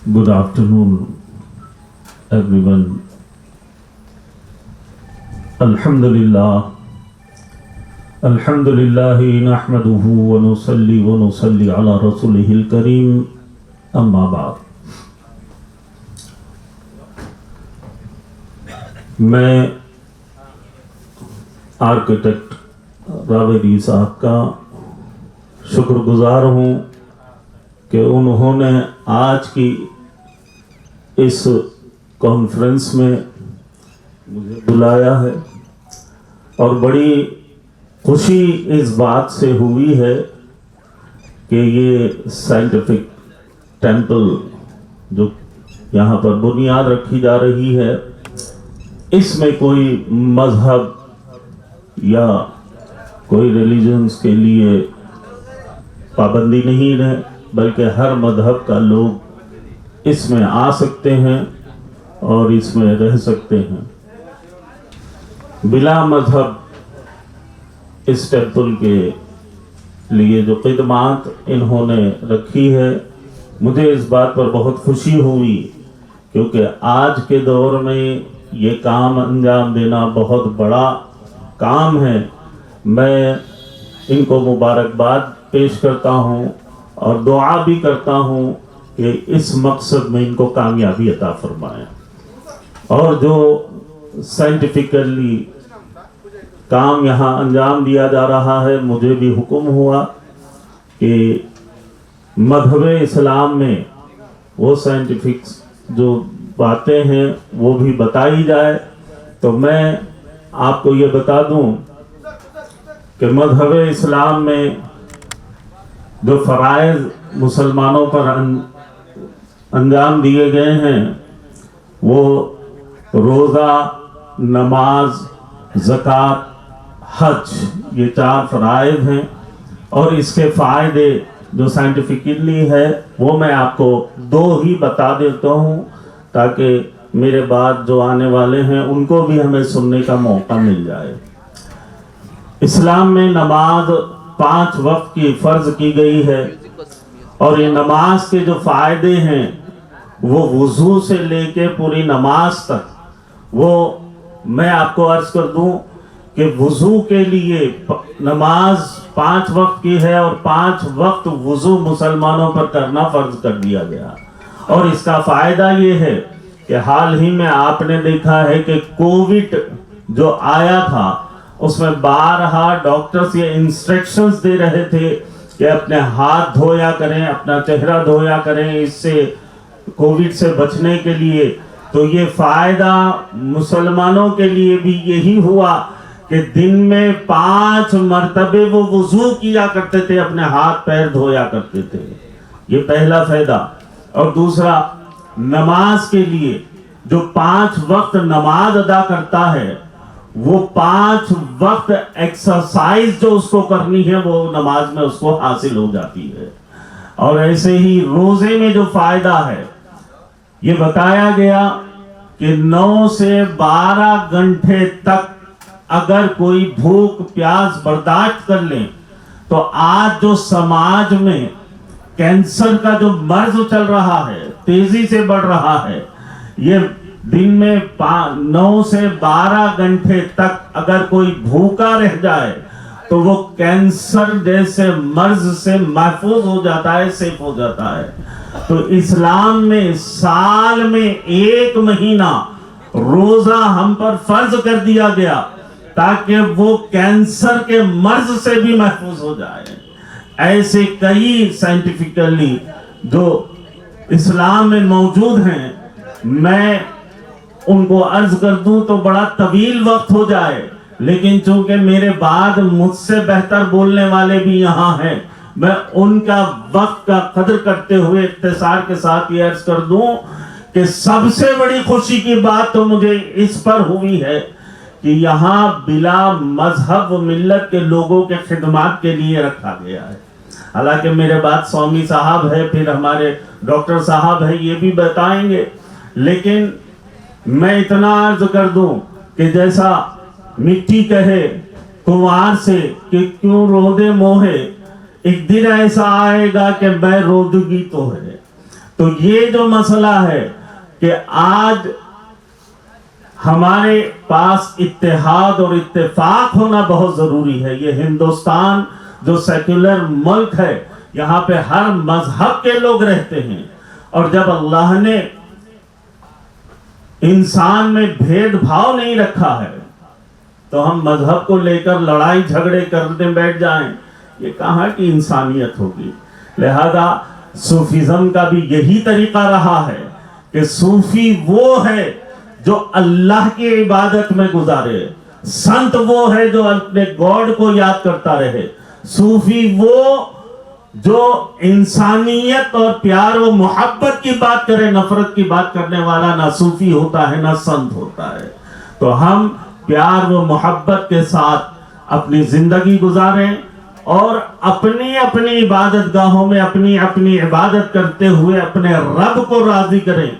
Good afternoon, everyone. Alhamdulillah. Alhamdulillahi nahmaduhu wa nusalli ala rasulihil kareem. Amma ba'd. मैं architect रावेदी साहब का शुक्रगुजार हूँ कि उन्होंने आज की इस कॉन्फ्रेंस में मुझे बुलाया है और बड़ी खुशी इस बात से हुई है कि ये साइंटिफिक टेंपल जो यहाँ पर बुनियाद रखी जा रही है, इसमें कोई मजहब या कोई रिलीजन्स के लिए पाबंदी नहीं है, बल्कि हर मजहब का लोग इसमें आ सकते हैं और इसमें रह सकते हैं। बिला मजहब इस टेंपल के लिए जो खिदमात इन्होंने रखी है, मुझे इस बात पर बहुत खुशी हुई, क्योंकि आज के दौर में ये काम अंजाम देना बहुत बड़ा काम है। मैं इनको मुबारकबाद पेश करता हूँ और दुआ भी करता हूँ कि इस मकसद में इनको कामयाबी अता फरमाए। और जो साइंटिफिकली काम यहाँ अंजाम दिया जा रहा है, मुझे भी हुक्म हुआ कि मज़हब इस्लाम में वो साइंटिफिक जो बातें हैं वो भी बताई जाए। तो मैं आपको ये बता दूं कि मज़हब इस्लाम में जो फ़राइज़ मुसलमानों पर अंजाम दिए गए हैं, वो रोज़ा, नमाज, ज़कात, हज, ये 4 फ़राइज़ हैं। और इसके फ़ायदे जो साइंटिफिकली है वो मैं आपको 2 ही बता देता हूँ, ताकि मेरे बाद जो आने वाले हैं उनको भी हमें सुनने का मौका मिल जाए। इस्लाम में नमाज 5 वक्त की फ़र्ज की गई है, और ये नमाज के जो फ़ायदे हैं वो वुज़ू से लेके पूरी नमाज तक, वो मैं आपको अर्ज़ कर दूं कि वुज़ू के लिए नमाज 5 वक्त की है और 5 वक्त वुज़ू मुसलमानों पर करना फ़र्ज कर दिया गया। और इसका फ़ायदा ये है कि हाल ही में आपने देखा है कि कोविड जो आया था, उसमें बारहा डॉक्टर्स ये इंस्ट्रक्शंस दे रहे थे कि अपने हाथ धोया करें, अपना चेहरा धोया करें, इससे कोविड से बचने के लिए। तो ये फ़ायदा मुसलमानों के लिए भी यही हुआ कि दिन में 5 मरतबे वो वुज़ू किया करते थे, अपने हाथ पैर धोया करते थे। ये पहला फ़ायदा। और दूसरा, नमाज के लिए जो 5 वक्त नमाज अदा करता है, वो 5 वक्त एक्सरसाइज जो उसको करनी है वो नमाज में उसको हासिल हो जाती है। और ऐसे ही रोजे में जो फायदा है, ये बताया गया कि 9 से 12 घंटे तक अगर कोई भूख प्यास बर्दाश्त कर ले, तो आज जो समाज में कैंसर का जो मर्ज चल रहा है, तेजी से बढ़ रहा है, ये दिन में 9 से 12 घंटे तक अगर कोई भूखा रह जाए तो वो कैंसर जैसे मर्ज से महफूज हो जाता है, सेफ हो जाता है। तो इस्लाम में साल में 1 महीना रोजा हम पर फर्ज कर दिया गया, ताकि वो कैंसर के मर्ज से भी महफूज हो जाए। ऐसे कई साइंटिफिकली जो इस्लाम में मौजूद हैं, मैं उनको अर्ज कर दूं तो बड़ा तवील वक्त हो जाए, लेकिन चूंकि मेरे बाद मुझसे बेहतर बोलने वाले भी यहाँ हैं, मैं उनका वक्त का कदर करते हुए इख्तिसार के साथ ये अर्ज कर दूं कि सबसे बड़ी खुशी की बात तो मुझे इस पर हुई है कि यहाँ बिला मजहब व मिल्लत के लोगों के खिदमात के लिए रखा गया है। हालांकि मेरे बाद स्वामी साहब है, फिर हमारे डॉक्टर साहब है, ये भी बताएंगे, लेकिन मैं इतना अर्ज कर दूं कि जैसा मिट्टी कहे कुंवार से कि क्यों रोदे मोहे, एक दिन ऐसा आएगा कि मैं रोदगी तो है। तो ये जो मसला है कि आज हमारे पास इत्तेहाद और इत्तेफाक होना बहुत जरूरी है। ये हिंदुस्तान जो सेक्युलर मुल्क है, यहाँ पे हर मजहब के लोग रहते हैं, और जब अल्लाह ने इंसान में भेदभाव नहीं रखा है तो हम मजहब को लेकर लड़ाई झगड़े करने बैठ जाएं, ये कहाँ की इंसानियत होगी। लिहाजा सूफीज्म का भी यही तरीका रहा है कि सूफी वो है जो अल्लाह की इबादत में गुजारे, संत वो है जो अपने गॉड को याद करता रहे, सूफी वो जो इंसानियत और प्यार व मोहब्बत की बात करे, नफरत की बात करने वाला ना सूफी होता है ना संत होता है। तो हम प्यार व मोहब्बत के साथ अपनी जिंदगी गुजारें और अपनी अपनी इबादत गाहों में अपनी अपनी इबादत करते हुए अपने रब को राजी करें।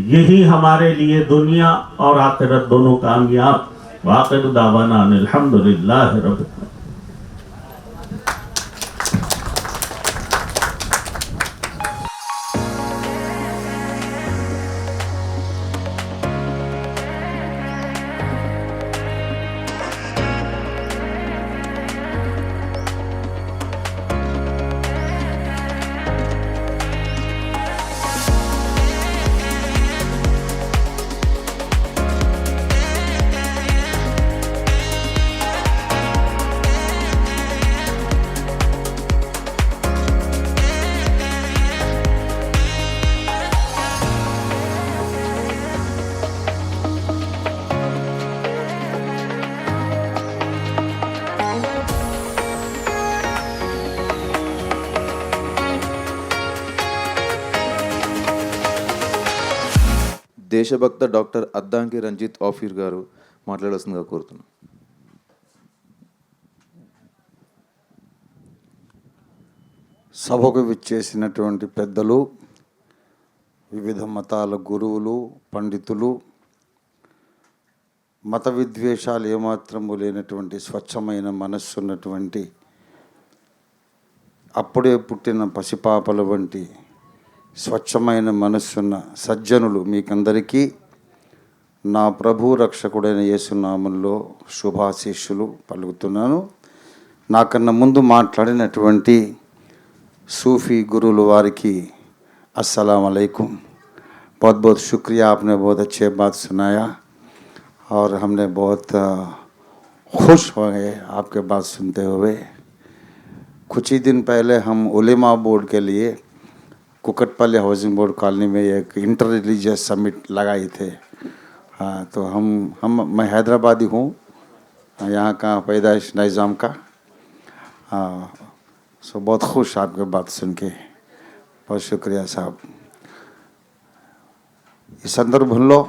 यही हमारे लिए दुनिया और आखिरत दोनों कामयाब। वाक़िअ दावाना अल्हम्दुलिल्लाह रब्बिल आलमीन। దేశభక్త డాక్టర్ అద్దంకి రంజిత్ ఆఫీర్ గారు మాట్లాడాల్సిందిగా కోరుతున్నాను. సభకు విచ్చేసినటువంటి పెద్దలు, వివిధ మతాల గురువులు, పండితులు, మత విద్వేషాలు ఏమాత్రము లేనటువంటి స్వచ్ఛమైన మనస్సు ఉన్నటువంటి అప్పుడే పుట్టిన పసిపాపల వంటి స్వచ్ఛమైన మనస్సున్న సజ్జనులు మీకందరికీ నా ప్రభు రక్షకుడైన యేసునామంలో శుభాశీస్సులు పలుకుతున్నాను. నాకన్నా ముందు మాట్లాడినటువంటి सूफ़ी गुरुल वारी की अस्सलाम वालेकुम। बहुत बहुत शुक्रिया, आपने बहुत अच्छे बात सुनाया और हमने बहुत खुश हो गए आपके बात सुनते हुए। कुछ ही दिन पहले हम उलेमा बोर्ड के लिए कुकटपल्ली हाउसिंग बोर्ड कॉलोनी में एक इंटर रिलीजियस समिट लगाए थे। हाँ, तो मैं हैदराबादी हूँ, यहाँ का पैदाइश निज़ाम का। हाँ, सो बहुत खुश आपके बात सुन के, बहुत शुक्रिया साहब। ఈ సందర్భంలో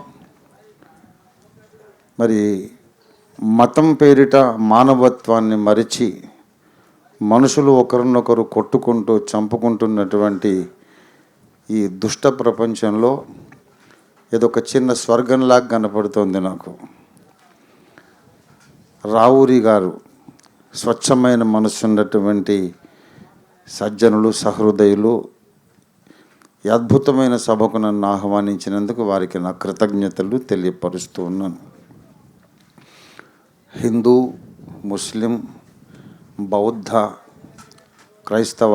మరి మతం పేరిట మానవత్వాన్ని మరిచి మనుషులు ఒకరినొకరు కొట్టుకుంటూ చంపుకుంటున్నటువంటి ఈ దుష్ట ప్రపంచంలో ఏదొక చిన్న స్వర్గంలాగా కనపడుతోంది నాకు. రావూరి గారు స్వచ్ఛమైన మనసు ఉన్నటువంటి సజ్జనులు, సహృదయులు, ఈ అద్భుతమైన సభకు నన్ను ఆహ్వానించినందుకు వారికి నా కృతజ్ఞతలు తెలియపరుస్తూ ఉన్నాను. హిందూ, ముస్లిం, బౌద్ధ, క్రైస్తవ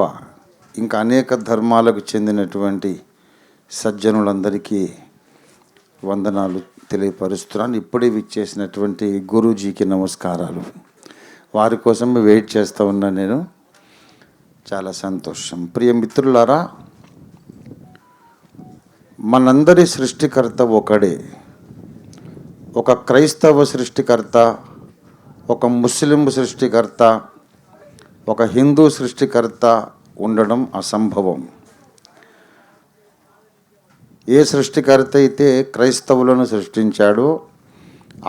ఇంకా అనేక ధర్మాలకు చెందినటువంటి సజ్జనులందరికీ వందనాలు తెలియపరుస్తున్నాను. ఇప్పుడే విచ్చేసినటువంటి గురూజీకి నమస్కారాలు. వారి కోసం వెయిట్ చేస్తూ ఉన్నాను నేను. చాలా సంతోషం. ప్రియ మిత్రులారా, మనందరి సృష్టికర్త ఒకడే. ఒక క్రైస్తవ సృష్టికర్త, ఒక ముస్లిం సృష్టికర్త, ఒక హిందూ సృష్టికర్త ఉండడం అసంభవం. ఏ సృష్టికర్త అయితే క్రైస్తవులను సృష్టించాడో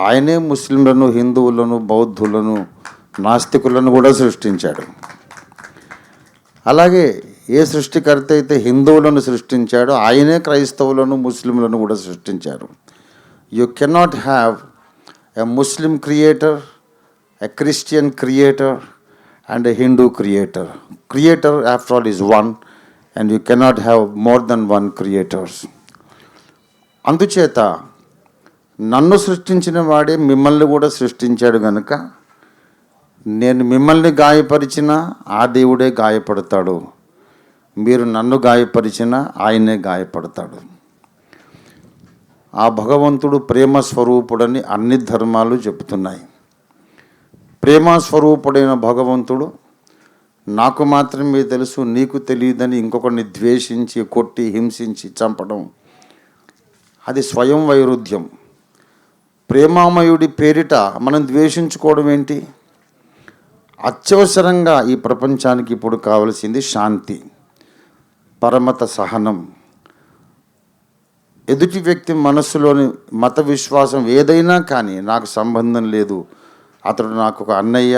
ఆయనే ముస్లింలను, హిందువులను, బౌద్ధులను, నాస్తికులను కూడా సృష్టించాడు. అలాగే ఏ సృష్టికర్త అయితే హిందువులను సృష్టించాడో ఆయనే క్రైస్తవులను, ముస్లింలను కూడా సృష్టించారు. You cannot have a Muslim creator, a Christian creator and a Hindu creator. Creator after all is one, and you cannot have more than one creators. అందుచేత నన్ను సృష్టించిన వాడే మిమ్మల్ని కూడా సృష్టించాడు కనుక నేను మిమ్మల్ని గాయపరిచినా ఆ దేవుడే గాయపడతాడు, మీరు నన్ను గాయపరిచినా ఆయనే గాయపడతాడు. ఆ భగవంతుడు ప్రేమ స్వరూపుడని అన్ని ధర్మాలు చెబుతున్నాయి. ప్రేమ స్వరూపుడైన భగవంతుడు నాకు మాత్రమే తెలుసు నీకు తెలియదని ఇంకొకరిని ద్వేషించి కొట్టి హింసించి చంపడం అది స్వయం వైరుధ్యం. ప్రేమామయుడి పేరిట మనం ద్వేషించుకోవడం ఏంటి? అత్యవసరంగా ఈ ప్రపంచానికి ఇప్పుడు కావలసింది శాంతి, పరమత సహనం. ఎదుటి వ్యక్తి మనస్సులోని మత విశ్వాసం ఏదైనా కానీ నాకు సంబంధం లేదు, అతడు నాకు ఒక అన్నయ్య,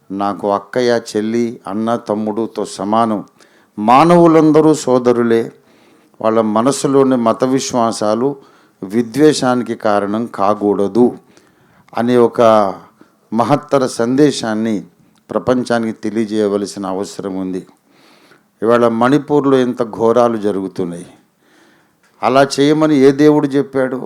నాకు అక్కయ్య, చెల్లి, అన్న, తమ్ముడుతో సమానం, మానవులందరూ సోదరులే, వాళ్ళ మనసులోని మత విశ్వాసాలు విద్వేషానికి కారణం కాకూడదు అనే ఒక మహత్తర సందేశాన్ని ప్రపంచానికి తెలియజేయవలసిన అవసరం ఉంది. ఇవాళ మణిపూర్లో ఎంత ఘోరాలు జరుగుతున్నాయి. అలా చేయమని ఏ దేవుడు చెప్పాడు?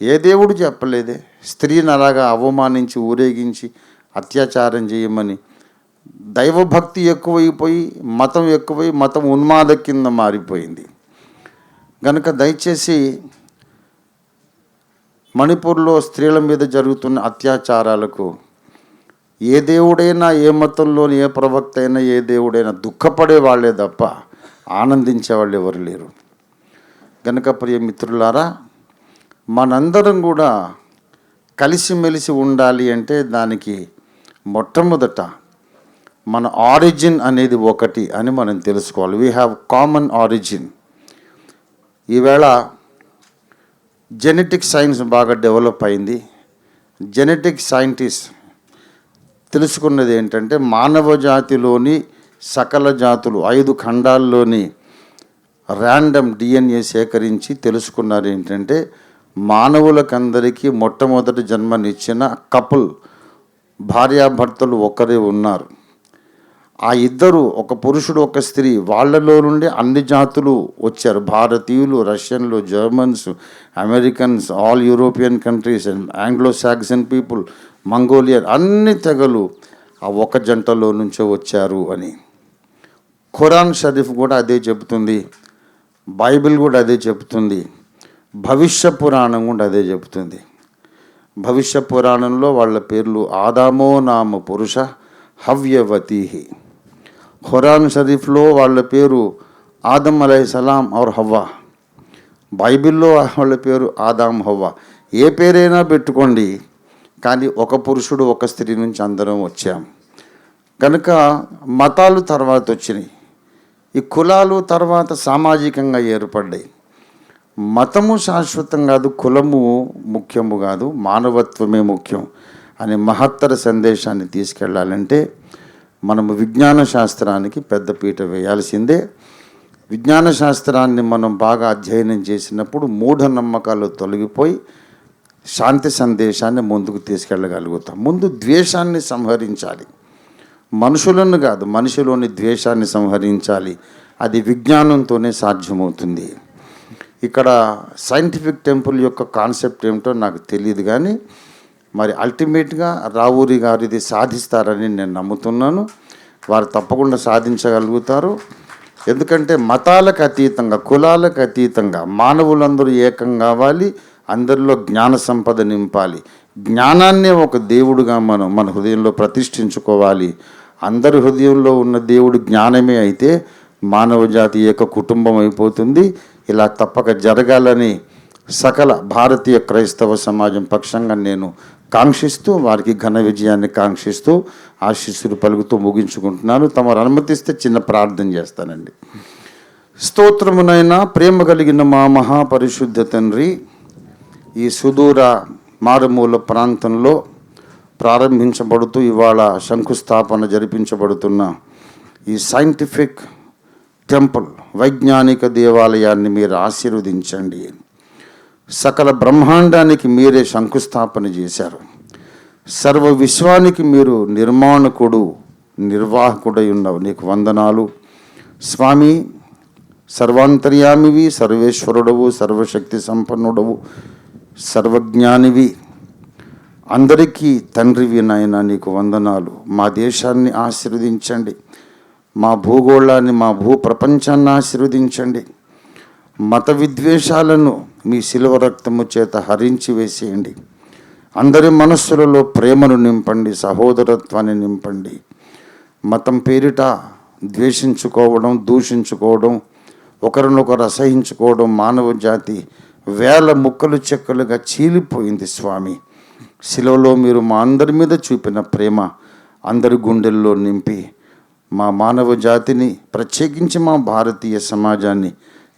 ఏ దేవుడు చెప్పలేదే. స్త్రీని అలాగా అవమానించి ఊరేగించి అత్యాచారం చేయమని. దైవభక్తి ఎక్కువైపోయి మతం ఎక్కువై మతం ఉన్మాద కింద మారిపోయింది. కనుక దయచేసి మణిపూర్లో స్త్రీల మీద జరుగుతున్న అత్యాచారాలకు ఏ దేవుడైనా, ఏ మతంలోని ఏ ప్రవక్త అయినా, ఏ దేవుడైనా దుఃఖపడే వాళ్ళే తప్ప ఆనందించే వాళ్ళు ఎవరు లేరు. కనుక ప్రియ మిత్రులారా, మనందరం కూడా కలిసిమెలిసి ఉండాలి అంటే దానికి మొట్టమొదట మన ఆరిజిన్ అనేది ఒకటి అని మనం తెలుసుకోవాలి. We have common origin. ఈవేళ జెనెటిక్ సైన్స్ బాగా డెవలప్ అయింది. జెనెటిక్ సైంటిస్ట్ తెలుసుకున్నది ఏంటంటే మానవ జాతిలోని సకల జాతులు 5 ఖండాల్లోని ర్యాండమ్ డిఎన్ఏ సేకరించి తెలుసుకున్నారు ఏంటంటే మానవులకందరికీ మొట్టమొదటి జన్మనిచ్చిన కపుల్, భార్యాభర్తలు ఒకరే ఉన్నారు. ఆ ఇద్దరు, ఒక పురుషుడు ఒక స్త్రీ, వాళ్ళలో నుండి అన్ని జాతులు వచ్చారు. భారతీయులు, రష్యన్లు, Germans, Americans, all European countries and Anglo Saxon people, Mongolian, అన్ని తెగలు ఆ ఒక జంటలో నుంచో వచ్చారు అని ఖురాన్ షరీఫ్ కూడా అదే చెబుతుంది, బైబిల్ కూడా అదే చెబుతుంది, భవిష్య పురాణం కూడా అదే చెబుతుంది. భవిష్య పురాణంలో వాళ్ళ పేర్లు ఆదామో నామ పురుష హవ్యవతీహి. ఖురాన్ షరీఫ్లో వాళ్ళ పేరు ఆదం అలైహిస్సలాం ఔర్ హవ్వా. బైబిల్లో వాళ్ళ పేరు ఆదాం హవ్వా. ఏ పేరైనా పెట్టుకోండి, కానీ ఒక పురుషుడు ఒక స్త్రీ నుంచి అందరం వచ్చాం. కనుక మతాలు తర్వాత వచ్చినాయి, ఈ కులాలు తర్వాత సామాజికంగా ఏర్పడ్డాయి. మతము శాశ్వతం కాదు, కులము ముఖ్యము కాదు, మానవత్వమే ముఖ్యం అనే మహత్తర సందేశాన్ని తీసుకెళ్ళాలంటే మనము విజ్ఞాన శాస్త్రానికి పెద్దపీట వేయాల్సిందే. విజ్ఞాన శాస్త్రాన్ని మనం బాగా అధ్యయనం చేసినప్పుడు మూఢనమ్మకాలు తొలగిపోయి శాంతి సందేశాన్ని ముందుకు తీసుకెళ్ళగలుగుతాం. ముందు ద్వేషాన్ని సంహరించాలి, మనుషులను కాదు, మనిషిలోని ద్వేషాన్ని సంహరించాలి. అది విజ్ఞానంతోనే సాధ్యమవుతుంది. ఇక్కడ సైంటిఫిక్ టెంపుల్ యొక్క కాన్సెప్ట్ ఏమిటో నాకు తెలియదు, కానీ మరి అల్టిమేట్గా రావూరి గారు ఇది సాధిస్తారని నేను నమ్ముతున్నాను. వారు తప్పకుండా సాధించగలుగుతారు. ఎందుకంటే మతాలకు అతీతంగా, కులాలకు అతీతంగా మానవులందరూ ఏకం కావాలి, అందరిలో జ్ఞాన సంపద నింపాలి. జ్ఞానాన్నే ఒక దేవుడుగా మనం మన హృదయంలో ప్రతిష్ఠించుకోవాలి. అందరి హృదయంలో ఉన్న దేవుడు జ్ఞానమే అయితే మానవ జాతి ఏక కుటుంబం అయిపోతుంది. ఇలా తప్పక జరగాలని సకల భారతీయ క్రైస్తవ సమాజం పక్షంగా నేను కాంక్షిస్తూ, వారికి ఘన విజయాన్ని కాంక్షిస్తూ ఆశీస్సులు పలుకుతూ ముగించుకుంటున్నాను. తమరు అనుమతిస్తే చిన్న ప్రార్థన చేస్తానండి. స్తోత్రమునైనా ప్రేమ కలిగిన మా మహాపరిశుద్ధ తండ్రి, ఈ సుదూర మారుమూల ప్రాంతంలో ప్రారంభించబడుతూ ఇవాళ శంకుస్థాపన జరిపించబడుతున్న ఈ సైంటిఫిక్ టెంపుల్, వైజ్ఞానిక దేవాలయాన్ని మీరు ఆశీర్వదించండి. సకల బ్రహ్మాండానికి మీరే శంకుస్థాపన చేశారు. సర్వ విశ్వానికి మీరు నిర్మాణకుడు, నిర్వాహకుడై ఉన్నావు. నీకు వందనాలు. స్వామి, సర్వాంతర్యామివి, సర్వేశ్వరుడవు, సర్వశక్తి సంపన్నుడవు, సర్వజ్ఞానివి, అందరికీ తండ్రివి నాయన, నీకు వందనాలు. మా దేశాన్ని ఆశీర్వదించండి, మా భూగోళాన్ని, మా భూప్రపంచాన్ని ఆశీర్వదించండి. మత విద్వేషాలను మీ శిలువ రక్తము చేత హరించి వేసేయండి. అందరి మనస్సులలో ప్రేమను నింపండి, సహోదరత్వాన్ని నింపండి. మతం పేరిట ద్వేషించుకోవడం, దూషించుకోవడం, ఒకరినొకరు అసహించుకోవడం మానవ జాతి వేల ముక్కలు చెక్కలుగా చీలిపోయింది. స్వామి, శిలువలో మీరు మా అందరి మీద చూపిన ప్రేమ అందరి గుండెల్లో నింపి మా మానవ జాతిని, ప్రత్యేకించి మా భారతీయ సమాజాన్ని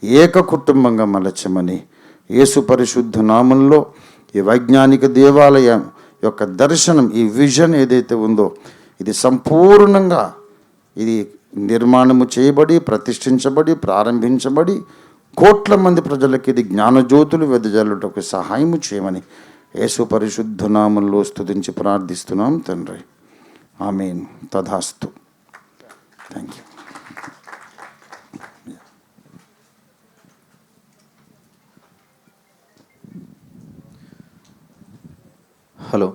ఏక కుటుంబంగా మలచమని యేసు పరిశుద్ధ నామంలో ఈ వైజ్ఞానిక దేవాలయం యొక్క దర్శనం, ఈ విజన్ ఏదైతే ఉందో, ఇది సంపూర్ణంగా ఇది నిర్మాణము చేయబడి, ప్రతిష్ఠించబడి, ప్రారంభించబడి కోట్ల మంది ప్రజలకు ఇది జ్ఞానజ్యోతులు వెదజల్లుటకు సహాయము చేయమని యేసు పరిశుద్ధ నామంలో స్తుతించి ప్రార్థిస్తున్నాం తండ్రి. ఆమేన్. తథాస్తు. Thank you. హలో,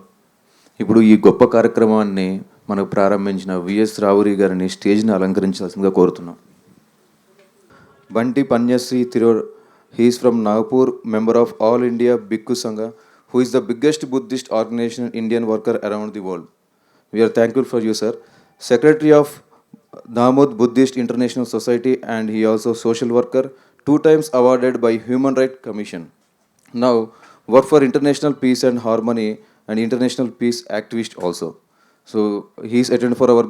ఇప్పుడు ఈ గొప్ప కార్యక్రమాన్ని మనకు ప్రారంభించిన విఎస్ రావురి గారిని స్టేజ్ని అలంకరించాల్సిందిగా కోరుతున్నాం. Bunty పన్యశ్రీ తిరోర్, he is from Nagpur, member of All India Bhikkhu Sangha, who is the biggest Buddhist organization Indian worker around the world. We are thankful for you, sir. Secretary of Dhamod Buddhist International Society, and he also social worker, 2 times awarded by Human Rights Commission. Now work for international peace and harmony and international peace activist also. So he is attended for our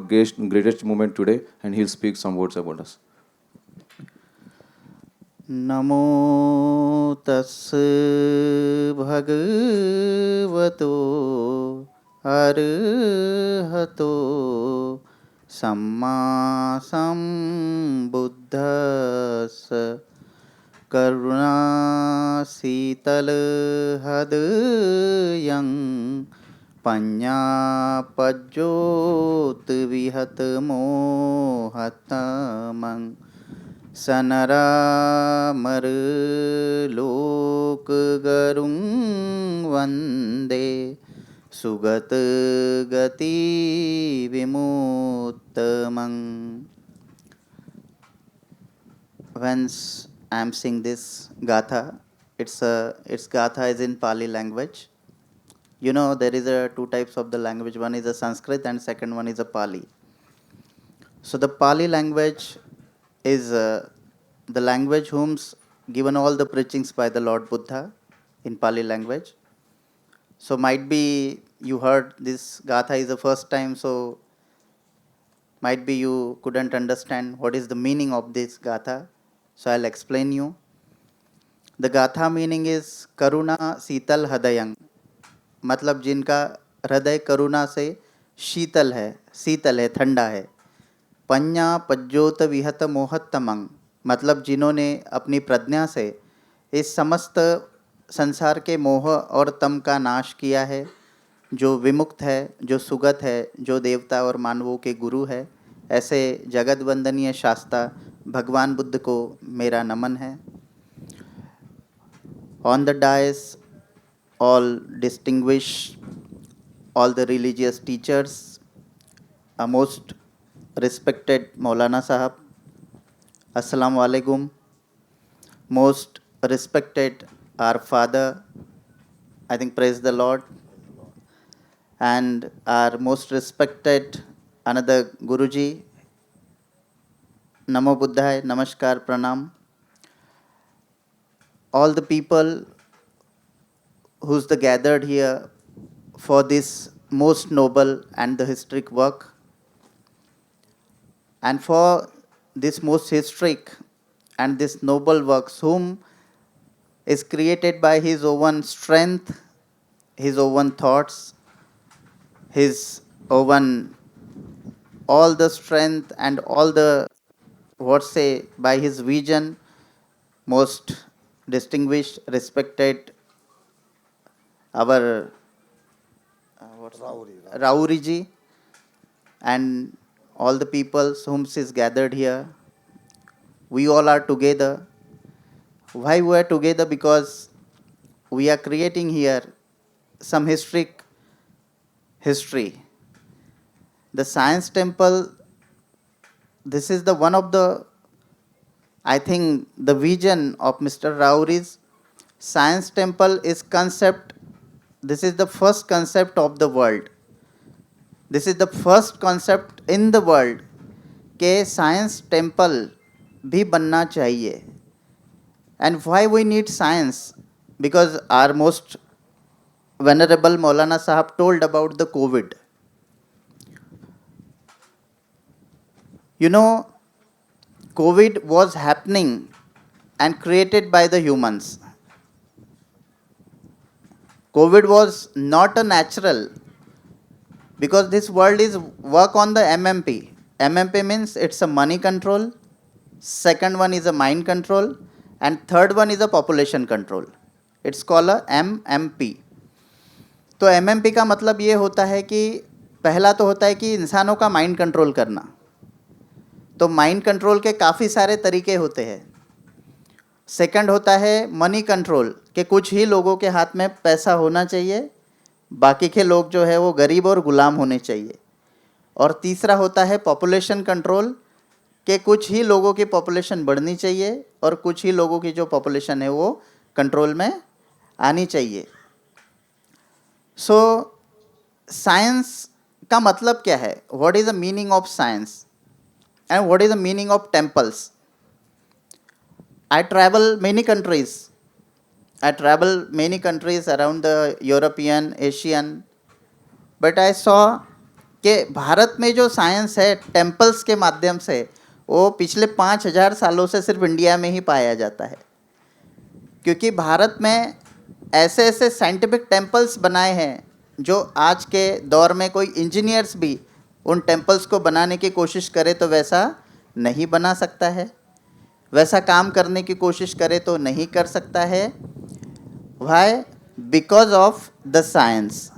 greatest moment today, and he'll speak some words about us. नमो तस् भगवतो अरहतो सम्मा सम्बुद्धस्स करुणाशीतलहृदयं पञ्ज्ञापज्योतिविहतमोहतमं सनरामरलोकगरुं वन्दे सुगतगतिविमुत्तमं. Once I am sing this gatha, its gatha is in Pali language. You know there is a two types of the language. One is a Sanskrit and second one is a Pali. So the Pali language is the language whom's given all the preachings by the Lord Buddha in Pali language. So might be you heard this gatha is the first time, so might be you couldn't understand what is the meaning of this gatha. So I'll explain you. The gatha meaning is Karuna Sital Hadayang, मतलब जिनका हृदय करुणा से शीतल है, ठंडा है. पन्या पज्योत विहत मोहत्तमंग, मतलब जिन्होंने अपनी प्रज्ञा से इस समस्त संसार के मोह और तम का नाश किया है, जो विमुक्त है, जो सुगत है, जो देवता और मानवों के गुरु है, ऐसे जगत वंदनीय शास्ता भगवान बुद्ध को मेरा नमन है. On the dais, all distinguished, all the religious teachers, a most respected Maulana Sahab, Assalamu alaikum. Most respected our father, I think praise the Lord, and our most respected another Guruji, Namo Buddhaya, Namaskar, Pranam. All the people who's the gathered here for this most noble and the historic work, and for this most historic and this noble works whom is created by his own strength, his own thoughts, his own all the strength and all the what say by his vision, most distinguished, respected our Rauri ji and all the people whom is gathered here, we all are together. Why we are together? Because we are creating here some history. The science temple, this is the one of the, I think the vision of Mr. Raur is science temple is concept. This is the first concept of the world. This is the first concept in the world के science temple भी बनना चाहिए. And why we need science? Because our most venerable Maulana Sahab told about the COVID. You know, COVID was happening and created by the humans. COVID was not a natural, because this world is work on the MMP. MMP means it's a money control, second one is a mind control, and third one is a population control. It's called a MMP. तो MMP का मतलब ये होता है कि पहला तो होता है कि इंसानों का माइंड कंट्रोल करना. तो माइंड कंट्रोल के काफ़ी सारे तरीके होते हैं. सेकंड होता है मनी कंट्रोल, कि कुछ ही लोगों के हाथ में पैसा होना चाहिए, बाकी के लोग जो है वो गरीब और गुलाम होने चाहिए. और तीसरा होता है पॉपुलेशन कंट्रोल, कि कुछ ही लोगों की पॉपुलेशन बढ़नी चाहिए और कुछ ही लोगों की जो पॉपुलेशन है वो कंट्रोल में आनी चाहिए. सो साइंस का मतलब क्या है? What is the meaning of science and what is the meaning of temples? I travel many countries around the European, Asian, but I saw कि भारत में जो साइंस है टेम्पल्स के माध्यम से, वो पिछले 5000 सालों से सिर्फ इंडिया में ही पाया जाता है. क्योंकि भारत में ऐसे ऐसे साइंटिफिक टेम्पल्स बनाए हैं जो आज के दौर में कोई इंजीनियर्स भी उन टेम्पल्स को बनाने की कोशिश करे तो वैसा नहीं बना सकता है, वैसा काम करने की कोशिश करे तो नहीं कर सकता है. Why? Because of the science.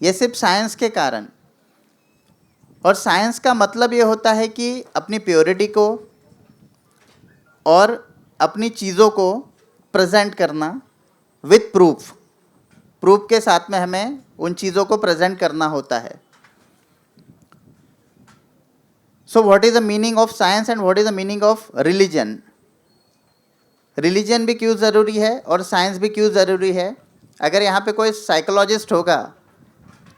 ये सिर्फ साइंस के कारण. और साइंस का मतलब ये होता है कि अपनी प्योरिटी को और अपनी चीज़ों को प्रेजेंट करना विथ प्रूफ. प्रूफ के साथ में हमें उन चीज़ों को प्रेजेंट करना होता है. So what is the meaning of science and what is the meaning of religion? Religion भी क्यों ज़रूरी है और साइंस भी क्यों ज़रूरी है? अगर यहाँ पे कोई साइकोलॉजिस्ट होगा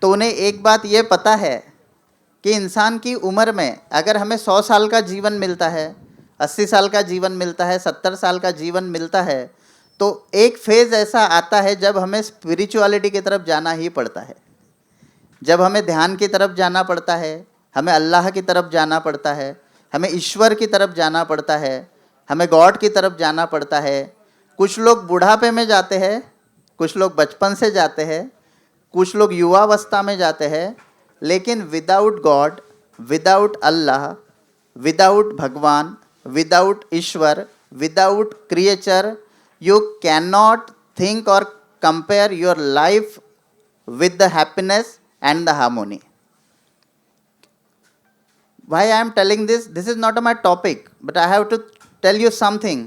तो उन्हें एक बात ये पता है कि इंसान की उम्र में अगर हमें 100 साल का जीवन मिलता है, 80 साल का जीवन मिलता है, 70 साल का जीवन मिलता है, तो एक फेज़ ऐसा आता है जब हमें स्पिरिचुअलिटी की तरफ जाना ही पड़ता है, जब हमें ध्यान की तरफ जाना पड़ता है, हमें अल्लाह की तरफ जाना पड़ता है, हमें ईश्वर की तरफ जाना पड़ता है, हमें गॉड की तरफ जाना पड़ता है. कुछ लोग बुढ़ापे में जाते हैं, कुछ लोग बचपन से जाते हैं, कुछ लोग युवावस्था में जाते हैं, लेकिन without God, without Allah, without Bhagwan, without Ishwar, without creature, you can not think और compare your life with the happiness and the harmony. Why I am telling this? This is not my topic, but I have to tell you something,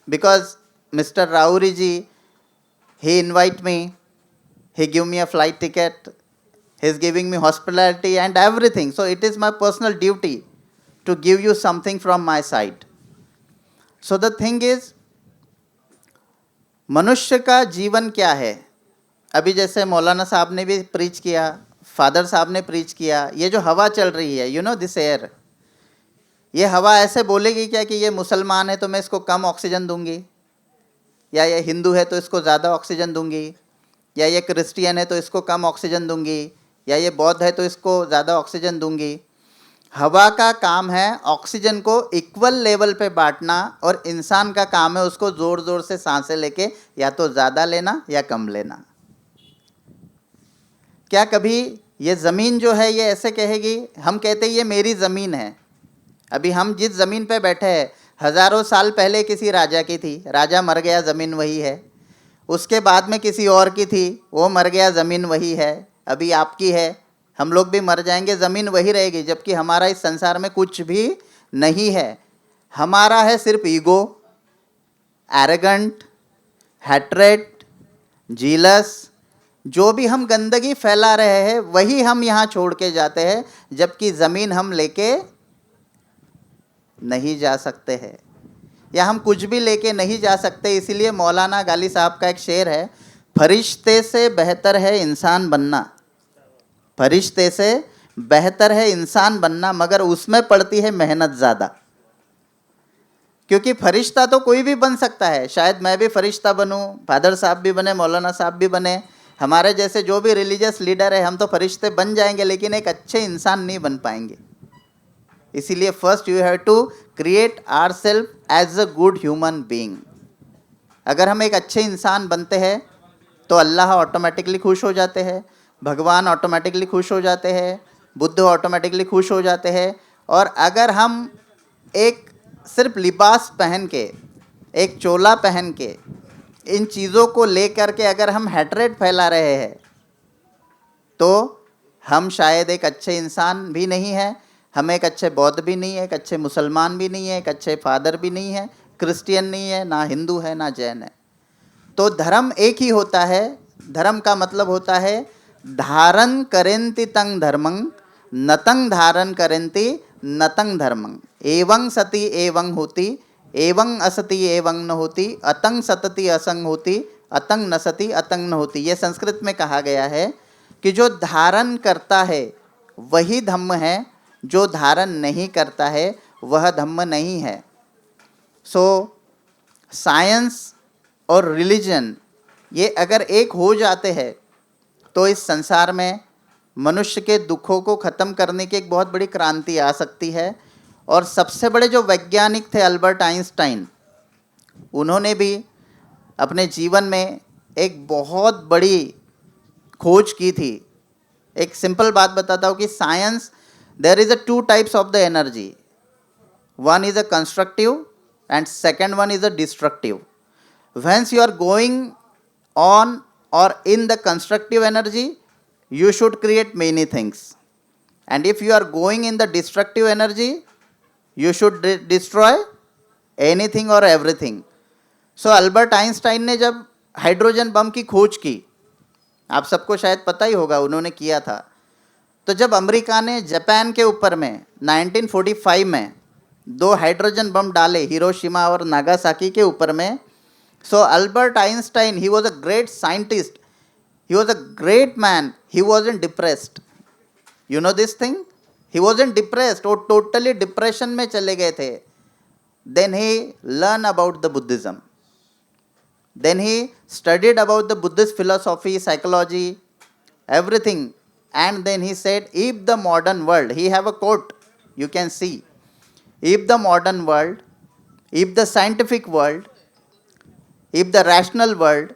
because Mr. Rauri ji, he invite me, he give me a flight ticket, he is giving me hospitality and everything. So it is my personal duty to give you something from my side. So the thing is, मनुष्य का जीवन क्या है? अभी जैसे मौलाना साहब ने भी प्रीच किया, फादर साहब ने प्रीच किया, ये जो हवा चल रही है, यू नो दिस एयर, ये हवा ऐसे बोलेगी क्या कि ये मुसलमान है तो मैं इसको कम ऑक्सीजन दूंगी, या ये हिंदू है तो इसको ज़्यादा ऑक्सीजन दूंगी, या ये क्रिश्चियन है तो इसको कम ऑक्सीजन दूंगी, या ये बौद्ध है तो इसको ज़्यादा ऑक्सीजन दूंगी. हवा का काम है ऑक्सीजन को इक्वल लेवल पे बांटना, और इंसान का काम है उसको ज़ोर ज़ोर से सांसें लेके या तो ज़्यादा लेना या कम लेना. क्या कभी ये ज़मीन जो है ये ऐसे कहेगी? हम कहते हैं ये मेरी ज़मीन है. अभी हम जिस ज़मीन पे बैठे हैं हज़ारों साल पहले किसी राजा की थी, राजा मर गया, ज़मीन वही है. उसके बाद में किसी और की थी, वो मर गया, ज़मीन वही है. अभी आपकी है, हम लोग भी मर जाएंगे, ज़मीन वही रहेगी. जबकि हमारा इस संसार में कुछ भी नहीं है. हमारा है सिर्फ ईगो, एरोगेंट, हैट्रेट, जीलस, जो भी हम गंदगी फैला रहे हैं वही हम यहाँ छोड़ के जाते हैं, जबकि ज़मीन हम लेके नहीं जा सकते हैं, या हम कुछ भी लेके नहीं जा सकते। इसीलिए मौलाना गाली साहब का एक शेर है, फरिश्ते से बेहतर है इंसान बनना, फरिश्ते से बेहतर है इंसान बनना, मगर उसमें पड़ती है मेहनत ज़्यादा। क्योंकि फरिश्ता तो कोई भी बन सकता है, शायद मैं भी फरिश्ता बनूं, फादर साहब भी बने, मौलाना साहब भी बने, हमारे जैसे जो भी रिलीजियस लीडर है, हम तो फरिश्ते बन जाएंगे, लेकिन एक अच्छे इंसान नहीं बन पाएंगे। इसीलिए first you have to create our self as a good human being. अगर हम एक अच्छे इंसान बनते हैं तो अल्लाह ऑटोमेटिकली खुश हो जाते हैं, भगवान ऑटोमेटिकली खुश हो जाते हैं, बुद्ध ऑटोमेटिकली खुश हो जाते हैं। और अगर हम एक सिर्फ लिबास पहन के, एक चोला पहन के, इन चीज़ों को लेकर के अगर हम हैट्रेट फैला रहे हैं तो हम शायद एक अच्छे इंसान भी नहीं हैं, हम एक अच्छे बौद्ध भी नहीं है, एक अच्छे मुसलमान भी नहीं है, एक अच्छे फादर भी नहीं है, क्रिश्चियन नहीं है, ना हिंदू है, ना जैन है। तो धर्म एक ही होता है। धर्म का मतलब होता है धारण करेंति तंग धर्मं, नतंग धारण करेंति नतंग धर्मं, एवं सति एवं होती, एवं असति एवं न होती, अतंग सतति असंग होती, अतंग न सति अतंग न होती। ये संस्कृत में कहा गया है कि जो धारण करता है वही धम्म है, जो धारण नहीं करता है वह धम्म नहीं है। सो साइंस और रिलीजन ये अगर एक हो जाते हैं तो इस संसार में मनुष्य के दुखों को ख़त्म करने की एक बहुत बड़ी क्रांति आ सकती है। और सबसे बड़े जो वैज्ञानिक थे अल्बर्ट आइंस्टाइन, उन्होंने भी अपने जीवन में एक बहुत बड़ी खोज की थी। एक सिंपल बात बताता हूँ कि science, there is a two types of the energy, one is a constructive and second one is a destructive. Once you are going on or in the constructive energy, you should create many things, and if you are going in the destructive energy, you should destroy anything or everything. So Albert Einstein ने जब hydrogen bomb की खोज की, आप सबको शायद पता ही होगा उन्होंने किया था, तो जब अमेरिका ने जापान के ऊपर में 1945 में 2 हाइड्रोजन बम डाले, हिरोशिमा और नागासाकी के ऊपर में, so Albert Einstein, he was a great scientist, he was a great man, he wasn't depressed. You know this thing, he wasn't depressed, वो टोटली डिप्रेशन में चले गए थे। Then he learn about the Buddhism, then he studied about the Buddhist philosophy, psychology, everything, and then he said, if the modern world, he have a quote, you can see, if the modern world, if the scientific world, if the rational world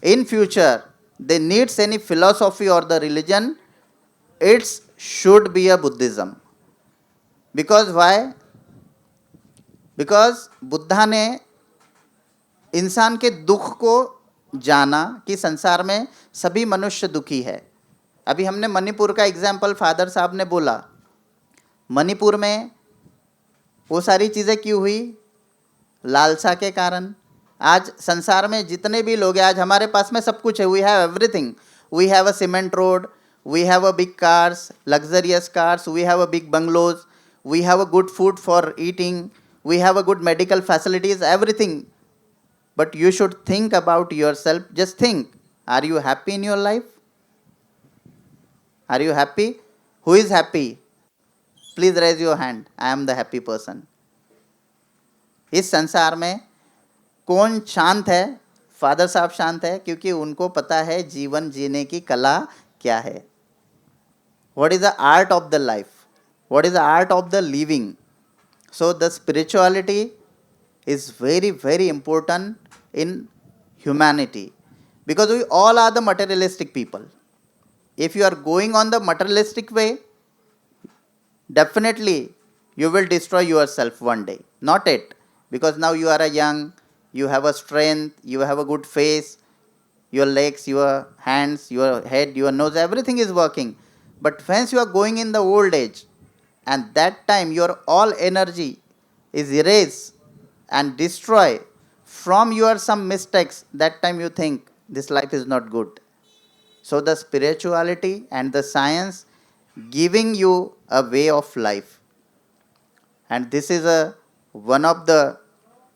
in future they needs any philosophy or the religion, it should be a Buddhism. Because why? Because Buddha ने इंसान के दुख को जाना कि संसार में सभी मनुष्य दुखी है। अभी हमने मणिपुर का एग्जाम्पल फादर साहब ने बोला, मणिपुर में वो सारी चीज़ें क्यों हुई? लालसा के कारण। आज संसार में जितने भी लोग हैं, आज हमारे पास में सब कुछ है, we have everything, we have a cement road, we have a big cars, luxurious cars, we have a big bungalows, we have a good food for eating, we have a good medical facilities, everything. But you should think about yourself. Just think, are you happy in your life? Are you happy? Who is happy? Please raise your hand. I am the happy person. इस संसार में कौन शांत है? Father साहब शांत है, क्योंकि उनको पता है जीवन जीने की कला क्या है. What is the art of the life? What is the art of the living? So the spirituality is very, very important in humanity, because we all are the materialistic people. If you are going on the materialistic way, definitely you will destroy yourself one day. Not it, because now you are a young, you have a strength, you have a good face, your legs, your hands, your head, your nose, everything is working. But once you are going in the old age, and that time your all energy is erase and destroy from your some mistakes, that time you think this life is not good. So the spirituality and the science giving you a way of life. And this is a one of the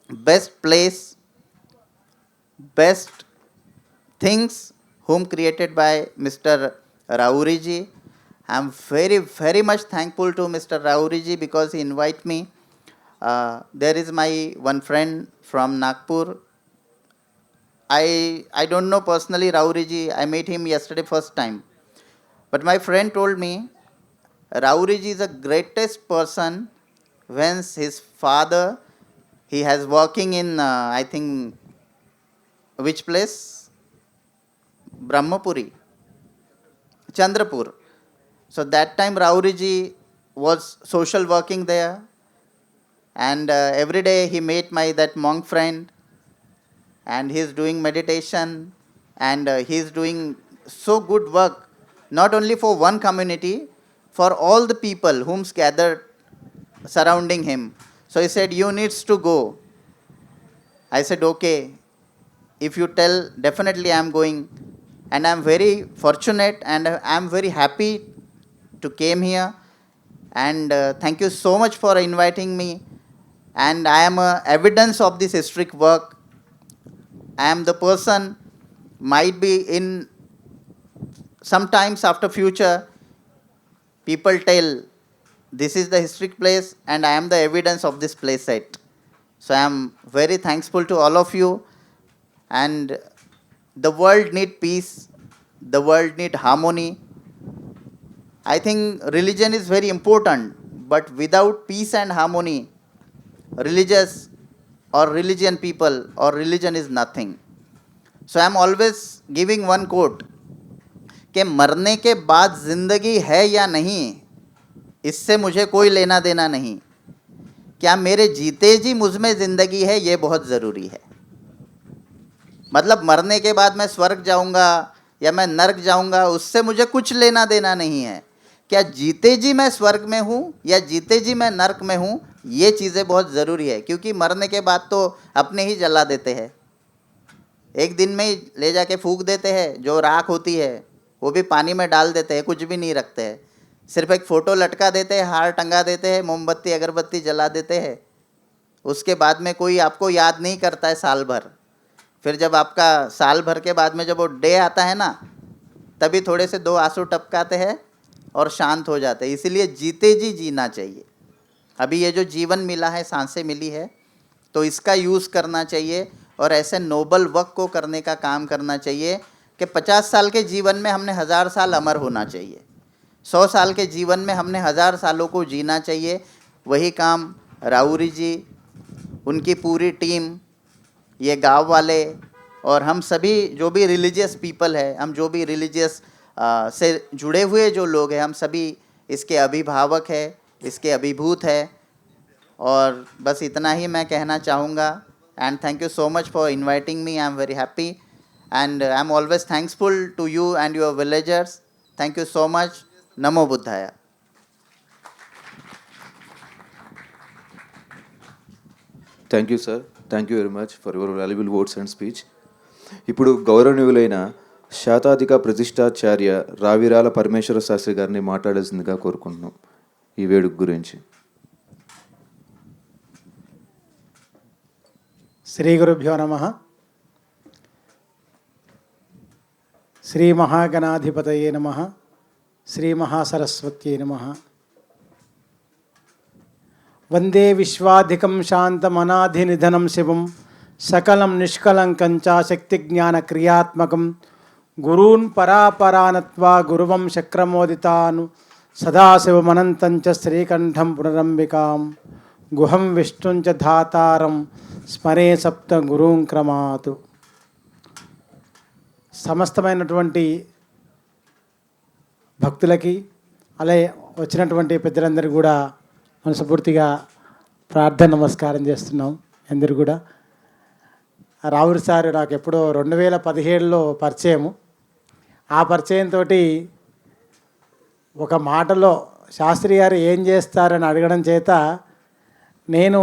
best place, best things whom created by Mr. Rauriji. I am very, very much thankful to Mr. Rauriji because he invite me. There is my one friend from Nagpur. I don't know personally Rauriji. I met him yesterday first time. But my friend told me Rauriji is the greatest person when his father, he has working in, I think, which place? Brahmapuri, Chandrapur. So that time Rauriji was social working there, and every day he met my that monk friend, and he is doing meditation, and he is doing so good work, not only for one community, for all the people whom's gathered surrounding him. So he said, you needs to go. I said, okay, if you tell, definitely I am going. And I am very fortunate and I am very happy to came here. And thank you so much for inviting me. And I am evidence of this historic work. I am the person, might be in sometimes after future, people tell this is the historic place and I am the evidence of this place set. So I am very thankful to all of you. And the world need peace, the world need harmony. I think religion is very important, but without peace and harmony, religious or religion people or religion is nothing. So I am always giving one quote कि मरने के बाद जिंदगी है या नहीं, इससे मुझे कोई लेना देना नहीं, क्या मेरे जीते जी मुझ में जिंदगी है, ये बहुत ज़रूरी है. मतलब मरने के बाद मैं स्वर्ग जाऊंगा या मैं नरक जाऊंगा, उससे मुझे कुछ लेना देना नहीं है. क्या जीते जी मैं स्वर्ग में हूँ या जीते जी मैं नरक में हूँ, ये चीज़ें बहुत ज़रूरी है. क्योंकि मरने के बाद तो अपने ही जला देते हैं, एक दिन में ही ले जाके फूंक देते हैं. जो राख होती है वो भी पानी में डाल देते हैं, कुछ भी नहीं रखते हैं. सिर्फ एक फ़ोटो लटका देते हैं, हार टंगा देते हैं, मोमबत्ती अगरबत्ती जला देते हैं. उसके बाद में कोई आपको याद नहीं करता है साल भर. फिर जब आपका साल भर के बाद में जब वो डे आता है ना, तभी थोड़े से दो आंसू टपकाते हैं और शांत हो जाते हैं. इसीलिए जीते जी जीना चाहिए. अभी ये जो जीवन मिला है, सांसें मिली है, तो इसका यूज़ करना चाहिए और ऐसे नोबल वर्क को करने का काम करना चाहिए कि 50 साल के जीवन में हमने 1000 साल अमर होना चाहिए, 100 साल के जीवन में हमने 1000 सालों को जीना चाहिए. वही काम राउरी जी, उनकी पूरी टीम, ये गांव वाले और हम सभी जो भी रिलीजियस पीपल है, हम जो भी रिलीजियस से जुड़े हुए जो लोग हैं, हम सभी इसके अभिभावक है, इसके अभिभूत है. और बस इतना ही मैं कहना चाहूँगा. And thank you so much for inviting me. I am very happy and I am always thankful to you and your villagers. Thank you so much. नमो बुद्धाय. Thank you sir, thank you very much for your valuable words and speech. ఇప్పుడు గౌరవనీయులైన శాతాధిక ప్రతిష్టాచార్య రావిరాల పరమేశ్వర శాస్త్రి గారిని మాట్లాడాల్సిందిగా కోరుకుంటున్నాం ఈ వేడుక గురించి. శ్రీ గురుభ్యో నమః. శ్రీ మహాగణాధిపతయే నమః. శ్రీ మహాసరస్వత్యై నమః. వందే విశ్వాధికం శాంతమనాధినిధనం శివం సకలం నిష్కలంకం చ శక్తిజ్ఞాన క్రియాత్మకం గురూన్ పరాపరానత్వా గురువం శక్రమోదితాను సదాశివమనంతం చ శ్రీకంఠం పునరంబికాం గుహం విష్ణుం చ ధాతారం స్మరే సప్త గురూం క్రమాతు. సమస్తమైనటువంటి భక్తులకి అలాగే వచ్చినటువంటి పెద్దలందరూ కూడా మనస్ఫూర్తిగా ప్రార్థన నమస్కారం చేస్తున్నాం. అందరూ కూడా రావురి సార్ నాకు ఎప్పుడో 2017లో పరిచయము. ఆ పరిచయంతో ఒక మాటలో శాస్త్రి గారు ఏం చేస్తారని అడగడం చేత నేను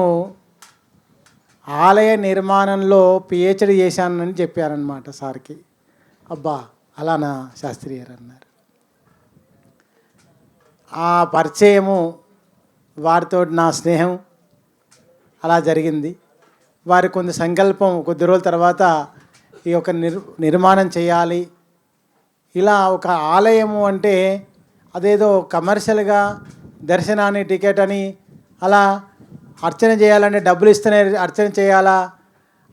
ఆలయ నిర్మాణంలో పిహెచ్డి చేశానని చెప్పానన్నమాట సార్కి. అబ్బా అలానా శాస్త్రి గారు అన్నారు. ఆ పరిచయము, వారితో నా స్నేహం అలా జరిగింది. వారి కొన్ని సంకల్పం కొద్ది రోజుల తర్వాత ఈ యొక్క నిర్మాణం చేయాలి. ఇలా ఒక ఆలయము అంటే అదేదో కమర్షియల్గా దర్శనాన్ని టికెట్ అని అలా అర్చన చేయాలంటే డబ్బులు ఇస్తేనే అర్చన చేయాలా,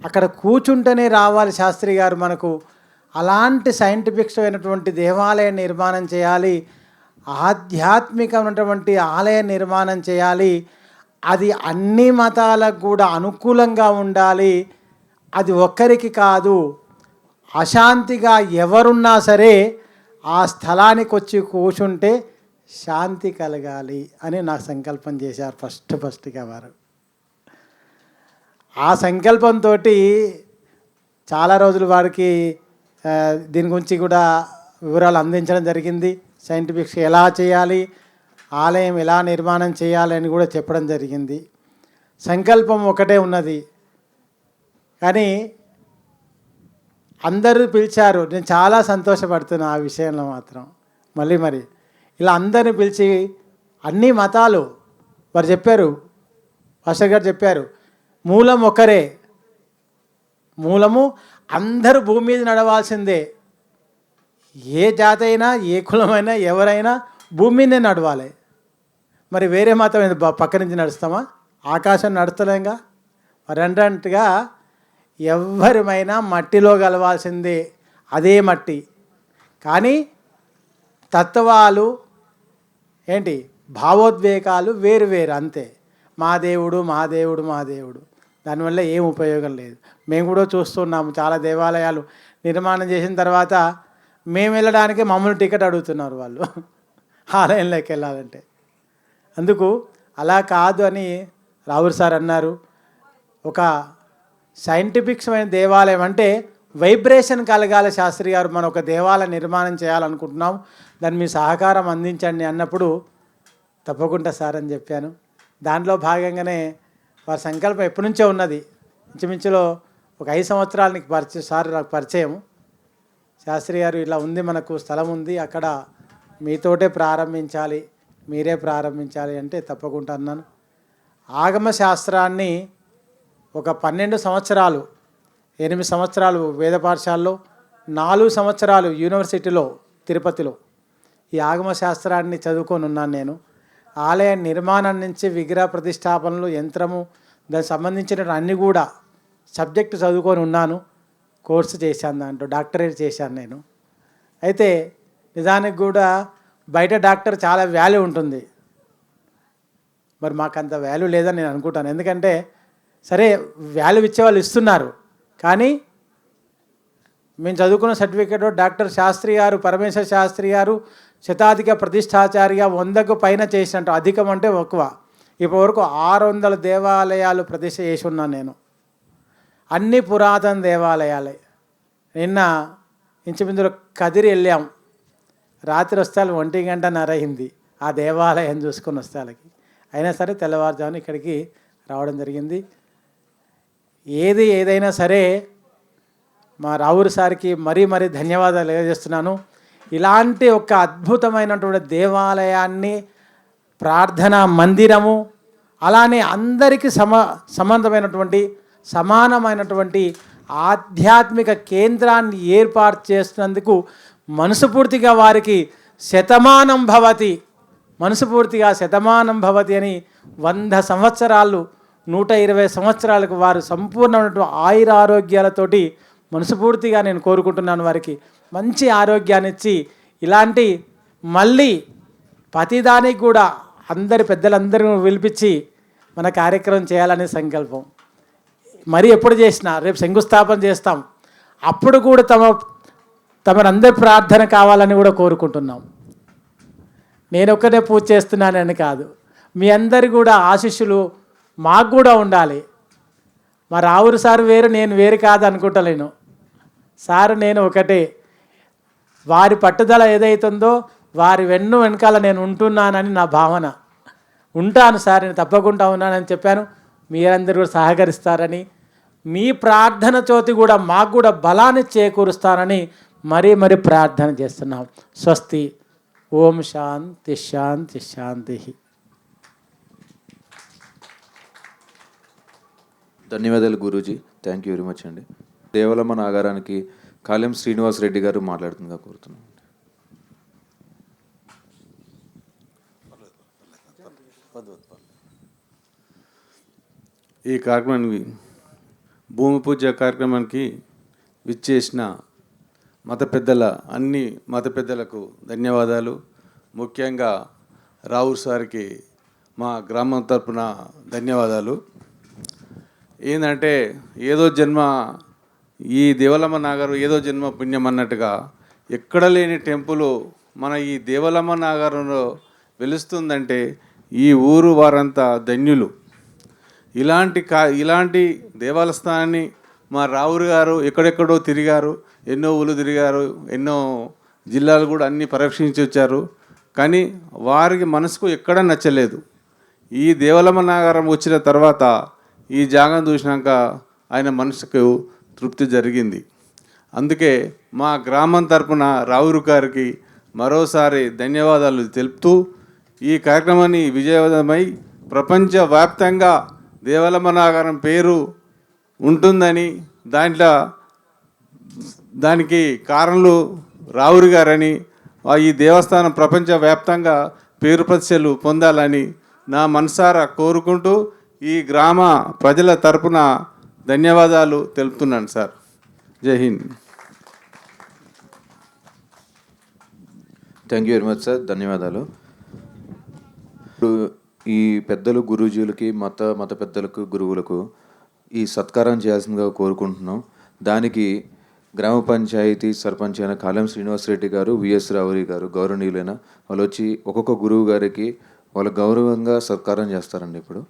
అక్కడ కూర్చుంటేనే రావాలి శాస్త్రి గారు మనకు. అలాంటి సైంటిఫిక్స్మైనటువంటి దేవాలయ నిర్మాణం చేయాలి, ఆధ్యాత్మికమైనటువంటి ఆలయ నిర్మాణం చేయాలి, అది అన్ని మతాలకు కూడా అనుకూలంగా ఉండాలి, అది ఒక్కరికి కాదు, అశాంతిగా ఎవరున్నా సరే ఆ స్థలానికి వచ్చి కూర్చుంటే శాంతి కలగాలి అని నాకు సంకల్పం చేశారు ఫస్ట్గా వారు. ఆ సంకల్పంతో చాలా రోజులు వారికి దీని గురించి కూడా వివరాలు అందించడం జరిగింది. సైంటిఫిక్స్ ఎలా చేయాలి, ఆలయం ఎలా నిర్మాణం చేయాలి అని కూడా చెప్పడం జరిగింది. సంకల్పం ఒకటే ఉన్నది, కానీ అందరూ పిలిచారు. నేను చాలా సంతోషపడుతున్నా ఆ విషయంలో మాత్రం. మరి ఇలా అందరిని పిలిచి అన్ని మతాలు వారు చెప్పారు, పాస్టర్ గారు చెప్పారు, మూలం ఒకరే, మూలము అందరూ భూమి మీద నడవాల్సిందే. ఏ జాతి అయినా ఏ కులమైనా ఎవరైనా భూమి మీదే నడవాలి. మరి వేరే మతం పక్క నుంచి నడుస్తామా? ఆకాశం నడుస్తలేంగా. మరి అన్నట్టుగా ఎవరిమైనా మట్టిలో కలవాల్సిందే, అదే మట్టి. కానీ తత్వాలు ఏంటి, భావోద్వేగాలు వేరు వేరు అంతే. మా దేవుడు మా దేవుడు మా దేవుడు, దానివల్ల ఏం ఉపయోగం లేదు. మేము కూడా చూస్తున్నాము, చాలా దేవాలయాలు నిర్మాణం చేసిన తర్వాత మేము వెళ్ళడానికి మమ్మల్ని టికెట్ అడుగుతున్నారు వాళ్ళు ఆలయంలోకి వెళ్ళాలంటే. అందుకు అలా కాదు అని రావుర్ సార్ అన్నారు. ఒక సైంటిఫిక్స్మైన దేవాలయం అంటే వైబ్రేషన్ కలగాలి శాస్త్రి గారు. మనం ఒక దేవాలయ నిర్మాణం చేయాలనుకుంటున్నాం, దాన్ని మీ సహకారం అందించండి అన్నప్పుడు తప్పకుండా సార్ అని చెప్పాను. దాంట్లో భాగంగానే వారి సంకల్పం ఎప్పటి నుంచో ఉన్నది. ఇంచుమించులో ఒక 5 సంవత్సరాలు నీకు సార్ నాకు పరిచయం. శాస్త్రి గారు ఇలా ఉంది, మనకు స్థలం ఉంది, అక్కడ మీతోటే ప్రారంభించాలి, మీరే ప్రారంభించాలి అంటే తప్పకుండా అన్నాను. ఆగమ శాస్త్రాన్ని ఒక 12 సంవత్సరాలు, 8 సంవత్సరాలు వేద పాఠశాలలో, 4 సంవత్సరాలు యూనివర్సిటీలో తిరుపతిలో ఈ ఆగమ శాస్త్రాన్ని చదువుకొని ఉన్నాను నేను. ఆలయ నిర్మాణం నుంచి విగ్రహ ప్రతిష్టాపనలు, యంత్రము, దానికి సంబంధించిన అన్నీ కూడా సబ్జెక్టు చదువుకొని ఉన్నాను. కోర్సు చేశాను, దాంట్లో డాక్టరేట్ చేశాను నేను. అయితే నిజానికి కూడా బయట డాక్టర్ చాలా వాల్యూ ఉంటుంది, మరి మాకు అంత వాల్యూ లేదని నేను అనుకుంటాను. ఎందుకంటే సరే వాల్యూ ఇచ్చేవాళ్ళు ఇస్తున్నారు, కానీ మేము చదువుకున్న సర్టిఫికేట్ డాక్టర్ శాస్త్రి గారు, పరమేశ్వర శాస్త్రి గారు శతాధిక ప్రతిష్టాచారిగా 100కు పైన చేసినట్టు, అధికం అంటే ఎక్కువ. ఇప్పటివరకు 600 దేవాలయాలు ప్రతిష్ట చేసి ఉన్నాను నేను. అన్ని పురాతన దేవాలయాలే. నిన్న ఇంచుమించులో కదిరి వెళ్ళాం, రాత్రి వస్తాలు 1:30 అయింది ఆ దేవాలయం చూసుకొని వస్తాలకి. అయినా సరే తెల్లవారుజామున ఇక్కడికి రావడం జరిగింది. ఏదైనా సరే మా రావురు సార్కి మరీ ధన్యవాదాలు తెలియజేస్తున్నాను. ఇలాంటి ఒక అద్భుతమైనటువంటి దేవాలయాన్ని, ప్రార్థనా మందిరము, అలానే అందరికీ సమానమైనటువంటి ఆధ్యాత్మిక కేంద్రాన్ని ఏర్పాటు చేస్తున్నందుకు మనస్ఫూర్తిగా వారికి శతమానం భవతి అని 100 సంవత్సరాలు 120 సంవత్సరాలకు వారు సంపూర్ణమైనటువంటి ఆయురారోగ్యాలతోటి మనస్ఫూర్తిగా నేను కోరుకుంటున్నాను. వారికి మంచి ఆరోగ్యాన్ని ఇచ్చి ఇలాంటి మళ్ళీ ప్రతిదానికి కూడా అందరి పెద్దలందరూ పిలిపించి మన కార్యక్రమం చేయాలనే సంకల్పం. మరి ఎప్పుడు చేసినా రేపు శంకుస్థాపన చేస్తాం, అప్పుడు కూడా తమరందరి ప్రార్థన కావాలని కూడా కోరుకుంటున్నాం. నేను ఒక్కనే పూజ చేస్తున్నానని కాదు, మీ అందరి కూడా ఆశీస్సులు మాకు కూడా ఉండాలి. మా రావురు సార్ వేరు, నేను వేరు కాదు అనుకుంటలేను. సార్ నేను ఒకటే. వారి పట్టుదల ఏదైతుందో వారి వెన్నుక నేను ఉంటున్నానని నా భావన. ఉంటాను సార్, నేను తప్పకుండా ఉన్నానని చెప్పాను. మీరందరూ కూడా సహకరిస్తారని, మీ ప్రార్థన చోతి కూడా మాకు కూడా బలాన్ని చేకూరుస్తారని మరీ మరీ ప్రార్థన చేస్తున్నాం. స్వస్తి. ఓం శాంతి శాంతి శాంతి. ధన్యవాదాలు Guruji, thank you very much అండి. దేవలమ్మ నాగారానికి కాళెం శ్రీనివాస్ రెడ్డి గారు మాట్లాడుతుందిగా కోరుతున్నాను. ఈ కార్యక్రమానికి భూమి పూజ కార్యక్రమానికి విచ్చేసిన అన్ని మత పెద్దలకు ధన్యవాదాలు. ముఖ్యంగా రావుర్ సార్కి మా గ్రామం తరపున ధన్యవాదాలు. ఏంటంటే ఈ దేవలమ్మ నాగారు ఏదో జన్మ పుణ్యం అన్నట్టుగా ఎక్కడ లేని టెంపుల్ మన ఈ దేవలమ్మ నాగారంలో వెలుస్తుందంటే ఈ ఊరు వారంతా ధన్యులు. ఇలాంటి దేవాలయాన్ని మా రావురు గారు ఎక్కడెక్కడో తిరిగారు, ఎన్నో ఊళ్ళు తిరిగారు, ఎన్నో జిల్లాలు కూడా అన్నీ పరీక్షించి వచ్చారు. కానీ వారికి మనసుకు ఎక్కడా నచ్చలేదు. ఈ దేవలమ్మ నాగారం వచ్చిన తర్వాత ఈ జాగం చూసినాక ఆయన మనసుకు తృప్తి జరిగింది. అందుకే మా గ్రామం తరపున రావురు గారికి మరోసారి ధన్యవాదాలు తెలుపుతూ ఈ కార్యక్రమాన్ని విజయవంతమై ప్రపంచవ్యాప్తంగా దేవలమ్మ నాగారం పేరు ఉంటుందని, దానికి కారణలు రావురు గారని, ఈ దేవస్థానం ప్రపంచవ్యాప్తంగా పేరు ప్రతిష్టలు పొందాలని నా మనసారా కోరుకుంటూ ఈ గ్రామ ప్రజల తరపున ధన్యవాదాలు తెలుపుతున్నాను సార్. జై Hind. Thank you very much sir, ధన్యవాదాలు. ఇప్పుడు ఈ పెద్దలు గురూజీలకి మత పెద్దలకు గురువులకు ఈ సత్కారం చేయాల్సిందిగా కోరుకుంటున్నాం. దానికి గ్రామ పంచాయతీ సర్పంచ్ అయిన కాళెం శ్రీనివాసరెడ్డి గారు, విఎస్ రావురి గారు గౌరవనీయులైన వాళ్ళు వచ్చి ఒక్కొక్క గురువు గారికి వాళ్ళు గౌరవంగా సత్కారం చేస్తారండి. ఇప్పుడు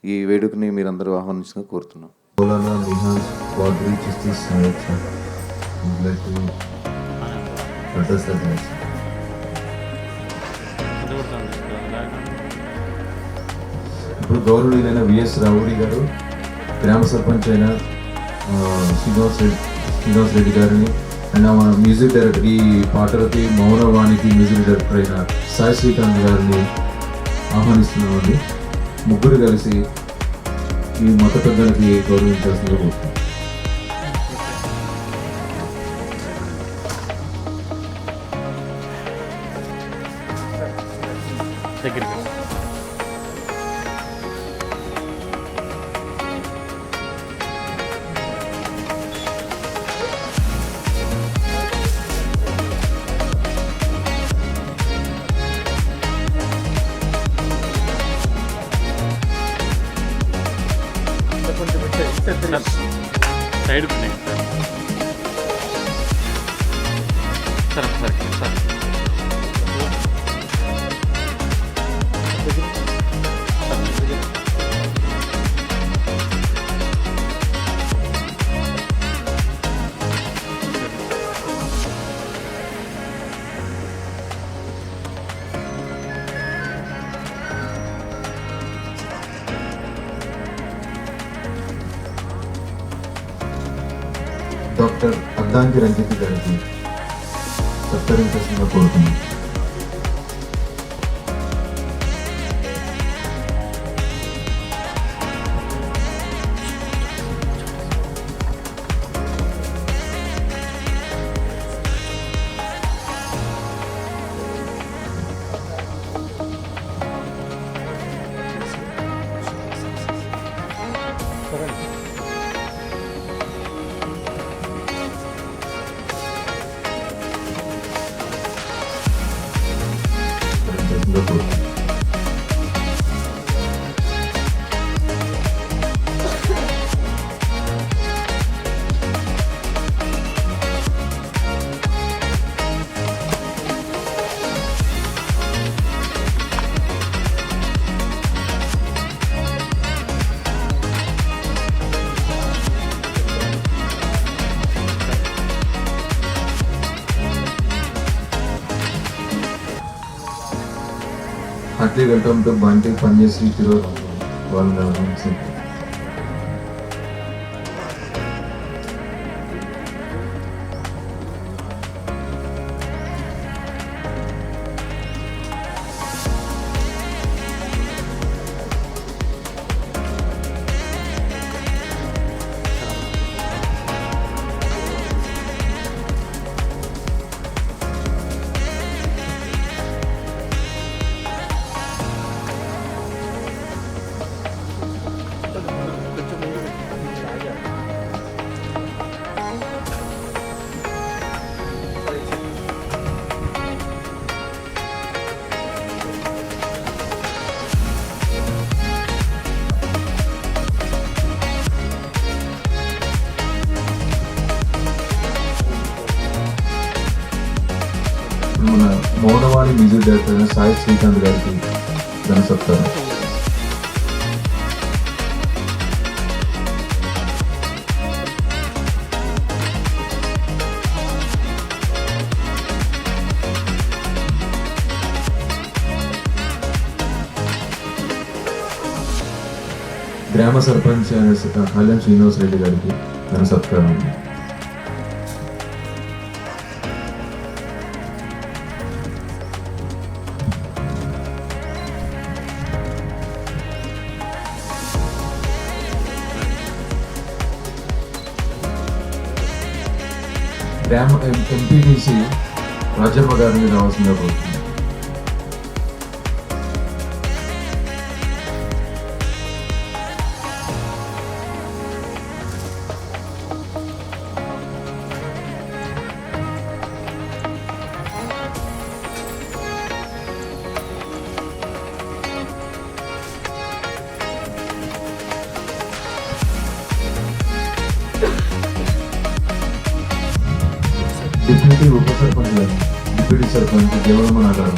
ఈ వేడుకని మీరందరూ ఆహ్వానించగా కోరుతున్నాం. ఇప్పుడు గౌరవనీయులైన విఎస్ రావుడి గారు, గ్రామ సర్పంచ్ అయిన శ్రీనివాస్ రెడ్డి గారిని, అండ్ మన మ్యూజిక్ డైరెక్టర్, ఈ పాటలకి మౌనవాణికి మ్యూజిక్ డైరెక్టర్ అయిన సాయి శ్రీకాంత్ గారిని ఆహ్వానిస్తున్నామండి. ముగ్గురు కలిసి ఈ మత పెద్దలకి గౌరవించాల్సిందిగా కోరుతున్నాం. సైడ్ sir sir doctor Addanki Ranjith గారికి సత్కరించాల్సిందిగా కోరుతున్నాం. మంత్లీ వెల్కమ్ టు బంటి పనిచేసి తిరుగు వాళ్ళు మన మౌనవాణి మ్యూజిక్ డైరెక్టర్ అయిన సాయి శ్రీకాంత్ గారికి ఘన సత్కారం. గ్రామ సర్పంచ్ కళ్యాణ్ శ్రీనివాస్ రెడ్డి గారికి ఘన సత్కారం. గ్రామ ఎంపీటీసీ రాజమ్మ గారిని రావాల్సిందిగా కోరుతున్నాను. డిప్యూటీ ఉప సర్పంచ్ గారు, డిప్యూటీ సర్పంచ్ దేవరమణ గారు,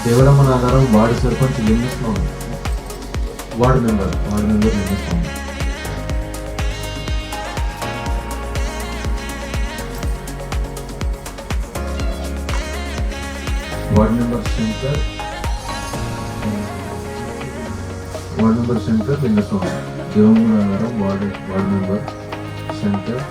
Devaramma Nagaram ward sarpanch Lingaswamy, ward member Lingaswamy, ward member Shankar Lingaswamy, Devaramma Nagaram ward member Shankar